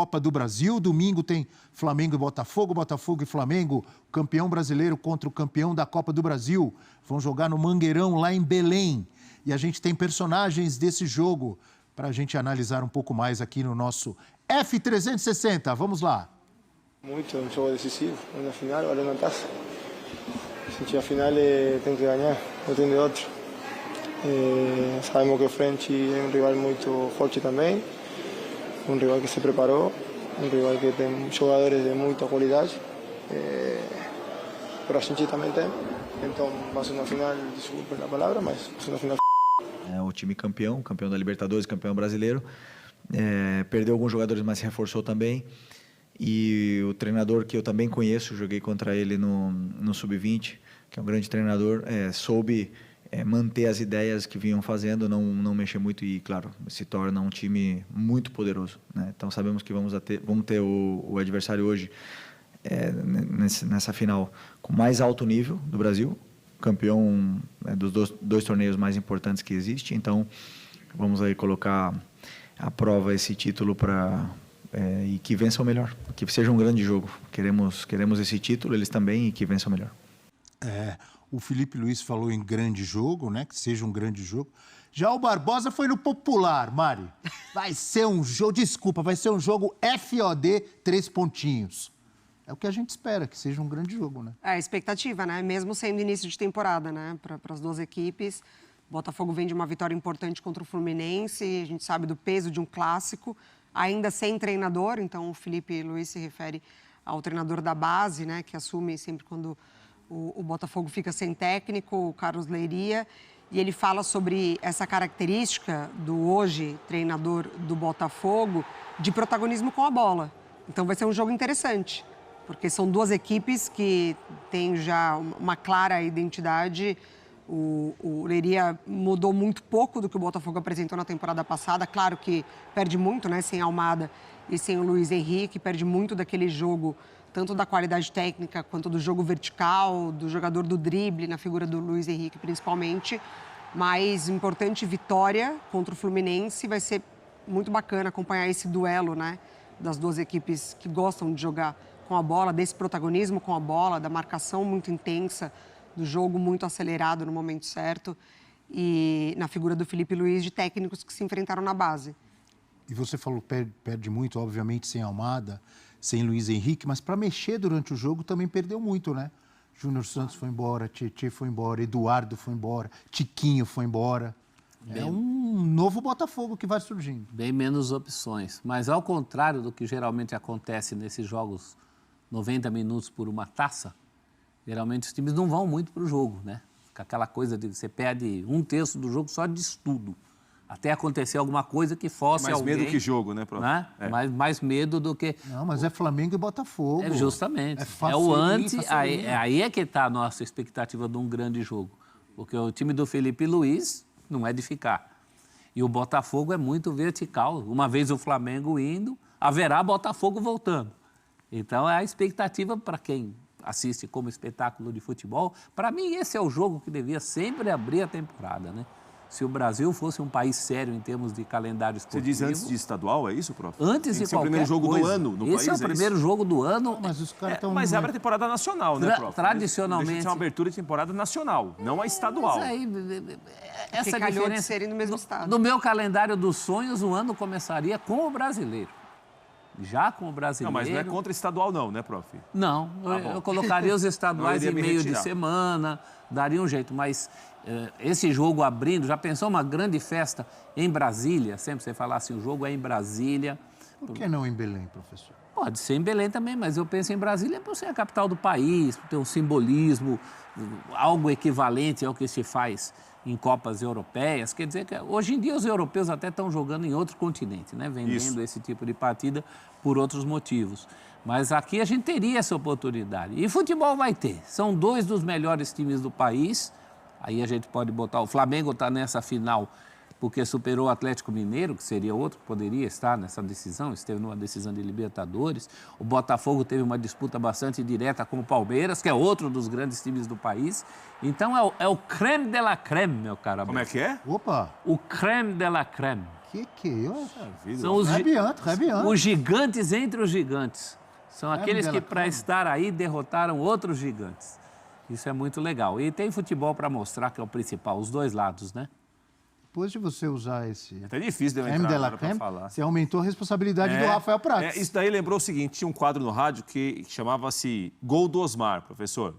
Copa do Brasil. Domingo tem Flamengo e Botafogo, Botafogo e Flamengo, campeão brasileiro contra o campeão da Copa do Brasil. Vão jogar no Mangueirão, lá em Belém. E a gente tem personagens desse jogo para a gente analisar um pouco mais aqui no nosso F360. Vamos lá. Muito, um jogo decisivo, na final, valendo a taça. A gente, a final tem que ganhar, não tem de outro. Sabemos que o French é um rival muito forte também, um rival que se preparou, um rival que tem jogadores de muita qualidade, mas a gente também tem, então vai ser uma final, desculpe a palavra, mas vai ser uma final. É o time campeão da Libertadores, campeão brasileiro, perdeu alguns jogadores, mas se reforçou também. E o treinador que eu também conheço, joguei contra ele no Sub-20, que é um grande treinador, soube manter as ideias que vinham fazendo, não mexer muito e, claro, se torna um time muito poderoso, né? Então sabemos que vamos ter o adversário hoje nessa final com mais alto nível do Brasil, campeão dos dois torneios mais importantes que existe. Então vamos aí colocar à prova esse título e que vença o melhor, que seja um grande jogo. Queremos esse título, eles também, e que vença o melhor. O Felipe Luiz falou em grande jogo, né? Que seja um grande jogo. Já o Barbosa foi no popular, Mari. Vai ser um jogo, desculpa, vai ser um jogo FOD 3 pontinhos. É o que a gente espera, que seja um grande jogo, né? É a expectativa, né? Mesmo sendo início de temporada, né? Para as duas equipes. O Botafogo vem de uma vitória importante contra o Fluminense. A gente sabe do peso de um clássico, ainda sem treinador. Então, o Felipe Luiz se refere ao treinador da base, né? Que assume sempre quando o Botafogo fica sem técnico, o Carlos Leiria. E ele fala sobre essa característica do hoje treinador do Botafogo de protagonismo com a bola. Então, vai ser um jogo interessante, porque são duas equipes que têm já uma clara identidade. O Leiria mudou muito pouco do que o Botafogo apresentou na temporada passada. Claro que perde muito, né? Sem Almada e sem o Luiz Henrique, perde muito daquele jogo, tanto da qualidade técnica quanto do jogo vertical, do jogador do drible, na figura do Luiz Henrique principalmente. Mas importante vitória contra o Fluminense. Vai ser muito bacana acompanhar esse duelo, né? Das duas equipes que gostam de jogar com a bola, desse protagonismo com a bola, da marcação muito intensa, do jogo muito acelerado no momento certo, e na figura do Felipe Luiz, de técnicos que se enfrentaram na base. E você falou perde muito, obviamente, sem Almada, sem Luiz Henrique, mas para mexer durante o jogo também perdeu muito, né? Júnior Santos foi embora, Tietê foi embora, Eduardo foi embora, Tiquinho foi embora. É um novo Botafogo que vai surgindo. Bem menos opções. Mas ao contrário do que geralmente acontece nesses jogos 90 minutos por uma taça, geralmente os times não vão muito para o jogo, né? Fica aquela coisa de você perde 1/3 do jogo só de estudo. Até acontecer alguma coisa que fosse alguém... Mais medo que jogo, né, prof? Né? Mais medo do que... Não, mas é Flamengo e Botafogo. Justamente. É o antes, aí é que está a nossa expectativa de um grande jogo. Porque o time do Felipe Luiz não é de ficar. E o Botafogo é muito vertical. Uma vez o Flamengo indo, haverá Botafogo voltando. Então, é a expectativa para quem assiste como espetáculo de futebol. Para mim, esse é o jogo que devia sempre abrir a temporada, né? Se o Brasil fosse um país sério em termos de calendário esportivo... Você diz antes de estadual, é isso, prof? Antes de qualquer coisa. Esse é o primeiro jogo do ano no país, Esse é o primeiro jogo do ano. Mas os caras estão... Mas abre a temporada nacional, né, prof? Tradicionalmente... Deixa de ser uma abertura de temporada nacional, não a estadual. Mas aí, essa diferença de serem no mesmo estado. No meu calendário dos sonhos, o ano começaria com o brasileiro. Já com o brasileiro... Não, mas não é contra estadual não, né, prof? Não, eu colocaria os estaduais em meio de semana, daria um jeito, mas esse jogo abrindo, já pensou uma grande festa em Brasília? Sempre você fala assim, o jogo é em Brasília. Por que não em Belém, professor? Pode ser em Belém também, mas eu penso em Brasília por ser a capital do país, por ter um simbolismo, algo equivalente ao que se faz em Copas Europeias. Quer dizer que hoje em dia os europeus até estão jogando em outro continente, né? Vendendo esse tipo de partida por outros motivos. Mas aqui a gente teria essa oportunidade. E futebol vai ter. São dois dos melhores times do país. Aí a gente pode botar... O Flamengo está nessa final porque superou o Atlético Mineiro, que seria outro que poderia estar nessa decisão, esteve numa decisão de Libertadores. O Botafogo teve uma disputa bastante direta com o Palmeiras, que é outro dos grandes times do país. Então é o creme de la creme, meu caro. Como é que é? Opa, O creme de la creme. que é isso? São os, Os gigantes entre os gigantes. São aqueles de la que, para creme. estar aí, derrotaram outros gigantes. Isso é muito legal. E tem futebol para mostrar que é o principal, os dois lados, né? Depois de você usar esse É até difícil de eu creme entrar de la agora pra creme, falar. você aumentou a responsabilidade do Rafael Prats. Isso daí lembrou o seguinte, tinha um quadro no rádio que chamava-se Gol do Osmar, professor.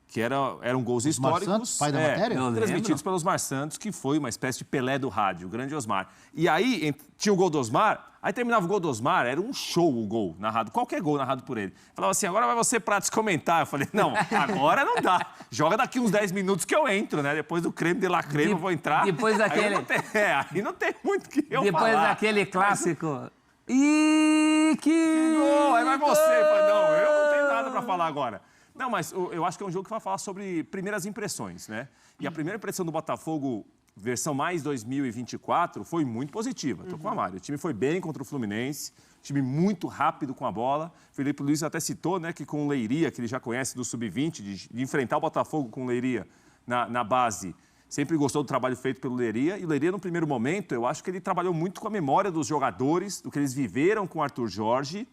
Que eram gols Osmar históricos. Santos, pai da matéria? Eu Transmitidos lembro. pelo Osmar Santos, que foi uma espécie de Pelé do rádio, o grande Osmar. E aí tinha o gol do Osmar, aí terminava o gol do Osmar, era um show o gol narrado, qualquer gol narrado por ele. Falava assim, agora vai você, Prats, comentar. Eu falei, não, agora não dá. Joga daqui uns 10 minutos que eu entro, né? Depois do creme de la creme eu vou entrar. Depois daquele... Aí não tem muito o que eu Depois falar. daquele clássico... E que Gol! Aí vai você. Fala, não, eu não tenho nada pra falar agora. Não, mas eu acho que é um jogo que vai falar sobre primeiras impressões, né? E a primeira impressão do Botafogo, versão mais 2024, foi muito positiva. Tô com a Mari. O time foi bem contra o Fluminense, time muito rápido com a bola. Felipe Luiz até citou, né, que com o Leiria, que ele já conhece do Sub-20, de enfrentar o Botafogo com o Leiria na base, sempre gostou do trabalho feito pelo Leiria. E o Leiria, no primeiro momento, eu acho que ele trabalhou muito com a memória dos jogadores, do que eles viveram com o Arthur Jorge,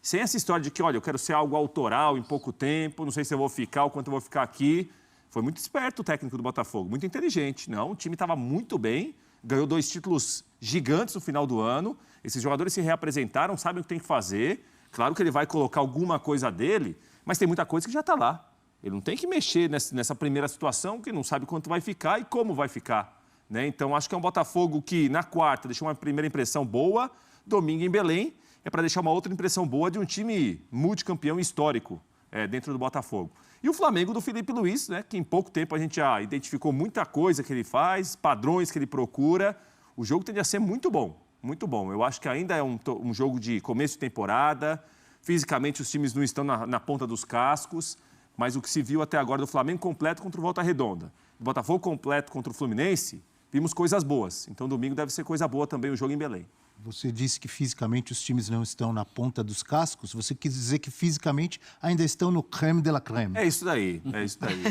sem essa história de que, olha, eu quero ser algo autoral em pouco tempo, não sei se eu vou ficar ou quanto eu vou ficar aqui. Foi muito esperto o técnico do Botafogo, muito inteligente. Não, o time estava muito bem, ganhou 2 títulos gigantes no final do ano. Esses jogadores se reapresentaram, sabem o que tem que fazer. Claro que ele vai colocar alguma coisa dele, mas tem muita coisa que já está lá. Ele não tem que mexer nessa primeira situação, que não sabe quanto vai ficar e como vai ficar, né? Então, acho que é um Botafogo que, na quarta, deixou uma primeira impressão boa, domingo em Belém, é para deixar uma outra impressão boa de um time multicampeão histórico dentro do Botafogo. E o Flamengo do Felipe Luiz, né, que em pouco tempo a gente já identificou muita coisa que ele faz, padrões que ele procura. O jogo tende a ser muito bom, muito bom. Eu acho que ainda é um jogo de começo de temporada. Fisicamente, os times não estão na ponta dos cascos, mas o que se viu até agora do Flamengo completo contra o Volta Redonda, do Botafogo completo contra o Fluminense, vimos coisas boas. Então, domingo deve ser coisa boa também o jogo em Belém. Você disse que fisicamente os times não estão na ponta dos cascos. Você quis dizer que fisicamente ainda estão no creme de la creme. É isso daí, é isso daí.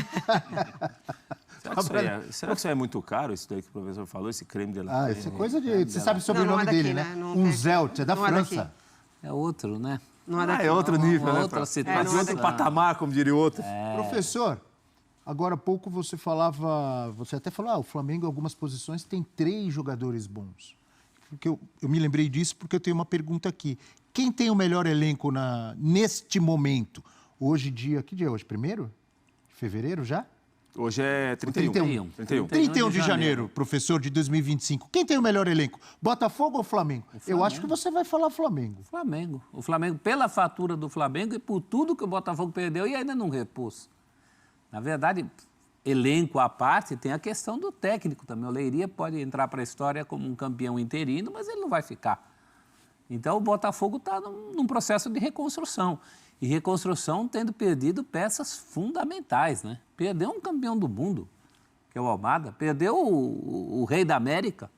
Será que isso aí é muito caro, isso daí que o professor falou, esse creme de la creme? Isso é coisa de... Você sabe sobre o Não, nome não é daqui, dele, né? né? Não Um tem- Zelt, é da não é França. daqui. É outro, né? Não é daqui. É outro nível, Uma né? outra situação. Mas outro patamar, como diria o outro. Professor, agora há pouco você até falou, o Flamengo em algumas posições tem 3 jogadores bons. Porque eu me lembrei disso porque eu tenho uma pergunta aqui. Quem tem o melhor elenco neste momento? Hoje, que dia é hoje? 1º de fevereiro já? Hoje é 31. 31. 31 de janeiro, professor, de 2025. Quem tem o melhor elenco? Botafogo ou Flamengo? Eu acho que você vai falar Flamengo. Flamengo. O Flamengo, pela fatura do Flamengo e por tudo que o Botafogo perdeu e ainda não repôs. Na verdade, elenco à parte, tem a questão do técnico também. O Leiria pode entrar para a história como um campeão interino, mas ele não vai ficar. Então, o Botafogo está num processo de reconstrução. E reconstrução tendo perdido peças fundamentais, né? Perdeu um campeão do mundo, que é o Almada. Perdeu o rei da América,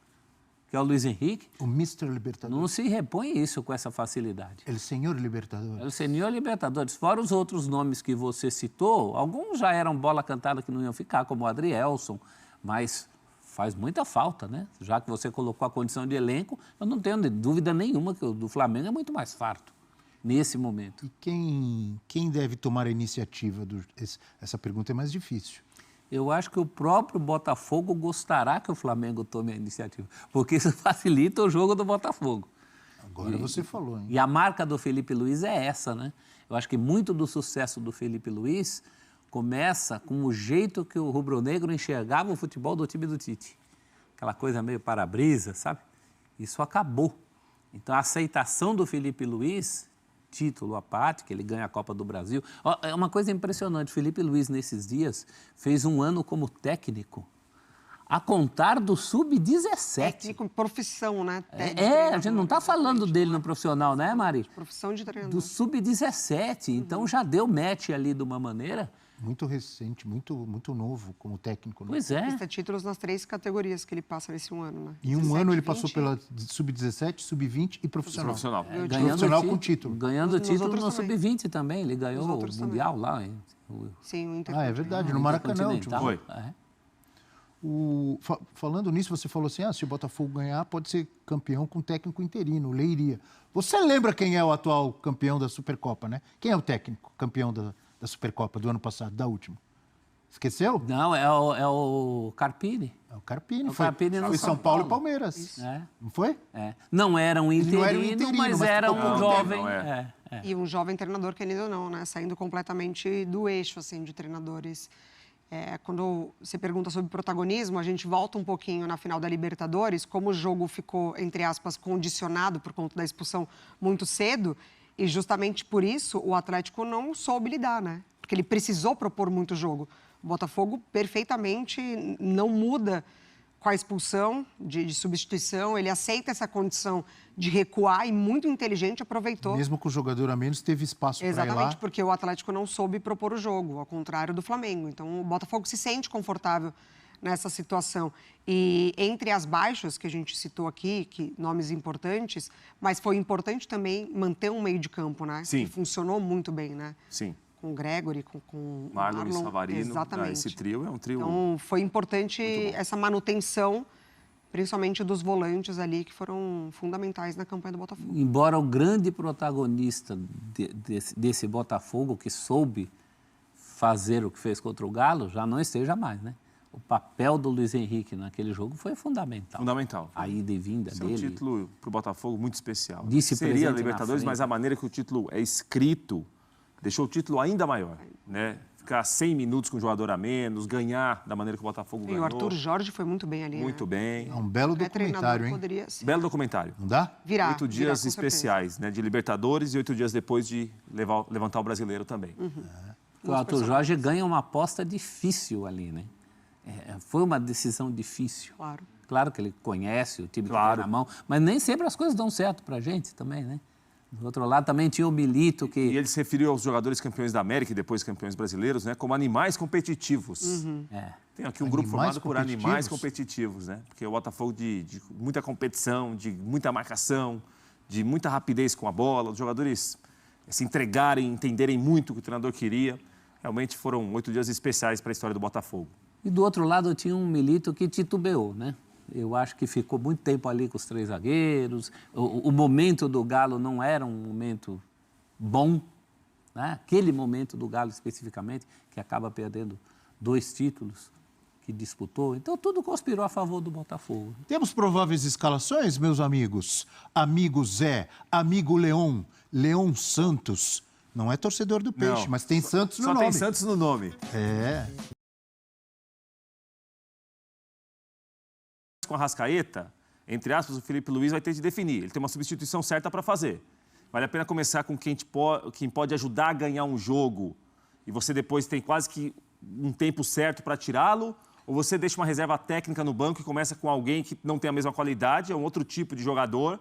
que é o Luiz Henrique. O Mr. Libertadores. Não se repõe isso com essa facilidade. El Senhor Libertadores. É o Senhor Libertadores. Fora os outros nomes que você citou, alguns já eram bola cantada que não iam ficar, como o Adrielson, mas faz muita falta, né? Já que você colocou a condição de elenco, eu não tenho dúvida nenhuma que o do Flamengo é muito mais farto nesse momento. E quem deve tomar a iniciativa? Essa pergunta é mais difícil. Eu acho que o próprio Botafogo gostará que o Flamengo tome a iniciativa, porque isso facilita o jogo do Botafogo. Agora você falou, hein? E a marca do Felipe Luiz é essa, né? Eu acho que muito do sucesso do Felipe Luiz começa com o jeito que o rubro-negro enxergava o futebol do time do Tite. Aquela coisa meio para-brisa, sabe? Isso acabou. Então, a aceitação do Felipe Luiz, título à parte, que ele ganha a Copa do Brasil. É uma coisa impressionante. O Felipe Luiz, nesses dias, fez um ano como técnico, a contar do Sub-17. Técnico, profissão, né? A gente não está falando dele no profissional, né, Mari? Profissão de treinador. Do Sub-17. Então, já deu match ali de uma maneira Muito recente, muito novo como técnico. Né? Pois é. Conquista títulos nas 3 categorias que ele passa nesse um ano, né? Em um 17, ano ele 20. passou pela sub-17, sub-20 e profissional. Profissional. Profissional com título. Ganhando Nos título outros no também. Sub-20 também. Ele ganhou o outros também. Mundial lá. Hein? Sim, o Inter. Ah, é verdade, no Maracanã. Intercontinental. Foi. É. Falando nisso, você falou assim, se o Botafogo ganhar, pode ser campeão com técnico interino, Leiria. Você lembra quem é o atual campeão da Supercopa, né? Quem é o técnico campeão da Supercopa do ano passado, da última? Esqueceu? Não, é o Carpini. É o Carpini. O Carpini no foi São São Paulo e Paulo. Palmeiras. É. Não foi? É. Não era um Ele não era um interino, interino, mas mas era ficou um por um jovem. tempo, é. E um jovem treinador, querido ou não, né? Saindo completamente do eixo, assim, de treinadores. Quando você pergunta sobre protagonismo, a gente volta um pouquinho na final da Libertadores, como o jogo ficou, entre aspas, condicionado por conta da expulsão muito cedo, e justamente por isso o Atlético não soube lidar, né? Porque ele precisou propor muito jogo. O Botafogo perfeitamente não muda com a expulsão de substituição, ele aceita essa condição de recuar e muito inteligente aproveitou. Mesmo com o jogador a menos, teve espaço para ir lá. Exatamente, porque o Atlético não soube propor o jogo, ao contrário do Flamengo. Então, o Botafogo se sente confortável nessa situação. E entre as baixas que a gente citou aqui, nomes importantes, mas foi importante também manter um meio de campo, né? Sim. Que funcionou muito bem, né? Sim. Com o Gregory, com o Marlon e Savarino. Exatamente. Esse trio é um trio. Então, foi importante essa manutenção, principalmente dos volantes ali, que foram fundamentais na campanha do Botafogo. Embora o grande protagonista desse Botafogo, que soube fazer o que fez contra o Galo, já não esteja mais, né? O papel do Luiz Henrique naquele jogo foi fundamental. Fundamental. A ida e vinda Esse é um dele. título para o Botafogo muito especial. Disse Seria presente a na Libertadores, frente. mas a maneira que o título é escrito deixou o título ainda maior, né? Ficar 100 minutos com um jogador a menos, ganhar da maneira que o Botafogo E ganhou. o Arthur Jorge foi muito bem ali, Muito né? bem. É um belo Qualquer treinador documentário, hein? poderia ser. Belo documentário. Não dá? Virar. 8 virar, dias com especiais, né? De Libertadores e 8 dias depois de levantar o brasileiro também. O Arthur Jorge ganha uma aposta difícil ali, né? Foi uma decisão difícil. Claro. Claro que ele conhece o time que Claro. tem na mão, mas nem sempre as coisas dão certo pra gente também, né? Do outro lado também tinha o Milito, que... E ele se referiu aos jogadores campeões da América e depois campeões brasileiros, né? Como animais competitivos. Tem aqui um grupo Animais formado por animais competitivos, né? Porque o Botafogo de muita competição, de muita marcação, de muita rapidez com a bola, os jogadores se entregarem, entenderem muito o que o treinador queria. Realmente foram 8 dias especiais para a história do Botafogo. E do outro lado tinha um Milito que titubeou, né? Eu acho que ficou muito tempo ali com os 3 zagueiros. O momento do Galo não era um momento bom, né? Aquele momento do Galo especificamente, que acaba perdendo 2 títulos que disputou. Então, tudo conspirou a favor do Botafogo. Temos prováveis escalações, meus amigos? Amigo Zé, amigo Leon, Leon Santos. Não é torcedor do Peixe, Não. mas tem Santos no Só nome. tem Santos no nome. É. Com a Arrascaeta, entre aspas, o Felipe Luiz vai ter de definir. Ele tem uma substituição certa para fazer. Vale a pena começar com quem pode ajudar a ganhar um jogo e você depois tem quase que um tempo certo para tirá-lo? Ou você deixa uma reserva técnica no banco e começa com alguém que não tem a mesma qualidade, é um outro tipo de jogador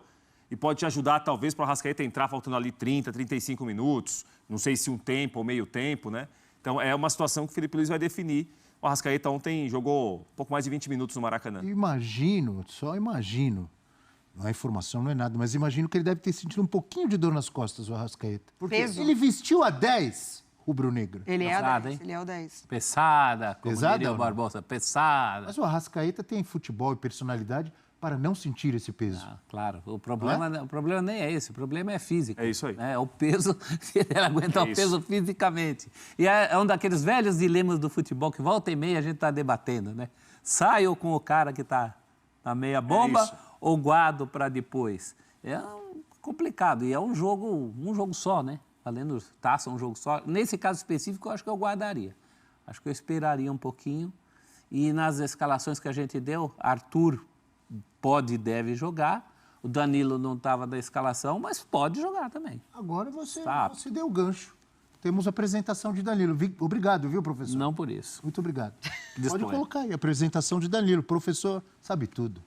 e pode te ajudar, talvez, para o Arrascaeta entrar faltando ali 30, 35 minutos, não sei se um tempo ou meio tempo, né? Então, é uma situação que o Felipe Luiz vai definir. O Arrascaeta ontem jogou um pouco mais de 20 minutos no Maracanã. Só imagino, não é informação, não é nada, mas imagino que ele deve ter sentido um pouquinho de dor nas costas, o Arrascaeta. Porque Peso. ele vestiu a 10, rubro-negro. Ele é a Pesado, 10, hein? ele é o 10. Pesada, como Pesada diria ou o não? Barbosa, pesada. Mas o Arrascaeta tem futebol e personalidade para não sentir esse peso. Ah, claro, o problema nem é esse, o problema é físico. É isso aí. É o peso, se ele aguentar É o peso fisicamente. E é um daqueles velhos dilemas do futebol que volta e meia a gente está debatendo, né? Saio com o cara que está na meia bomba isso. ou guardo para depois? Complicado, e é um jogo só, né? Valendo taça, um jogo só. Nesse caso específico, eu acho que eu guardaria. Acho que eu esperaria um pouquinho. E nas escalações que a gente deu, Arthur pode e deve jogar. O Danilo não estava da escalação, mas pode jogar também. Agora você Sabe. deu o gancho. Temos a apresentação de Danilo. Obrigado, viu, professor? Não por isso. Muito obrigado. Disponha. Pode colocar aí, a apresentação de Danilo. Professor sabe tudo.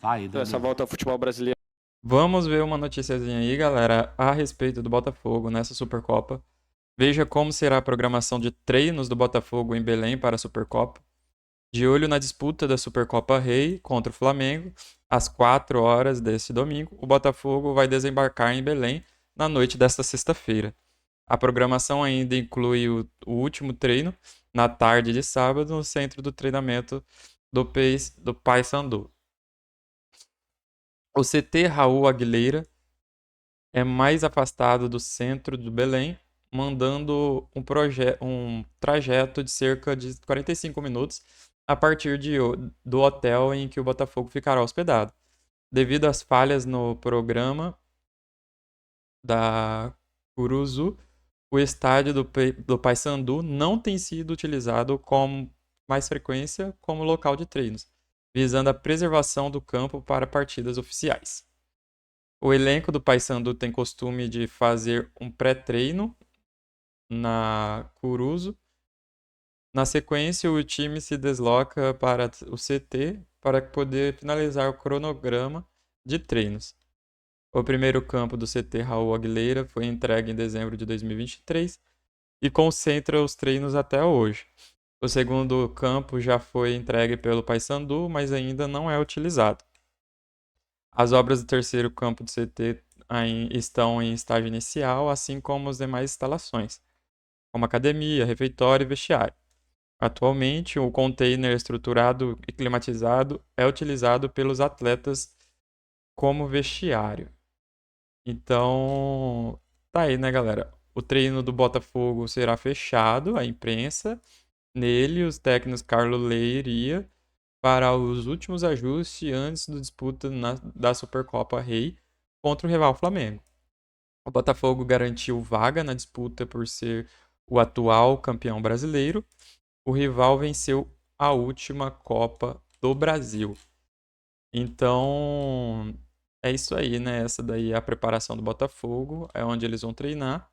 Vai, Então, essa Danilo. volta ao futebol brasileiro. Vamos ver uma noticiazinha aí, galera, a respeito do Botafogo nessa Supercopa. Veja como será a programação de treinos do Botafogo em Belém para a Supercopa. De olho na disputa da Supercopa Rei contra o Flamengo, às 4 horas deste domingo, o Botafogo vai desembarcar em Belém na noite desta sexta-feira. A programação ainda inclui o último treino, na tarde de sábado, no centro do treinamento do Paysandu. O CT Raul Aguilera é mais afastado do centro do Belém, mandando um trajeto de cerca de 45 minutos a partir do hotel em que o Botafogo ficará hospedado. Devido às falhas no programa da Curuzu, o estádio do Paysandu não tem sido utilizado com mais frequência como local de treinos, visando a preservação do campo para partidas oficiais. O elenco do Paysandu tem costume de fazer um pré-treino na Curuzu. Na sequência, o time se desloca para o CT para poder finalizar o cronograma de treinos. O primeiro campo do CT Raul Aguilera foi entregue em dezembro de 2023 e concentra os treinos até hoje. O segundo campo já foi entregue pelo Paysandu, mas ainda não é utilizado. As obras do terceiro campo do CT estão em estágio inicial, assim como as demais instalações, como academia, refeitório e vestiário. Atualmente, o container estruturado e climatizado é utilizado pelos atletas como vestiário. Então, tá aí, né, galera? O treino do Botafogo será fechado à imprensa. Nele, os técnicos Carlo Leiria fará os últimos ajustes antes da disputa da Supercopa Rei contra o rival Flamengo. O Botafogo garantiu vaga na disputa por ser o atual campeão brasileiro. O rival venceu a última Copa do Brasil. Então, é isso aí, né? Essa daí é a preparação do Botafogo, é onde eles vão treinar.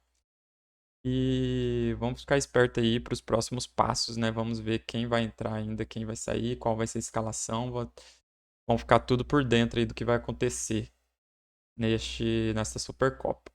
E vamos ficar esperto aí para os próximos passos, né? Vamos ver quem vai entrar ainda, quem vai sair, qual vai ser a escalação. Vamos ficar tudo por dentro aí do que vai acontecer nesta Supercopa.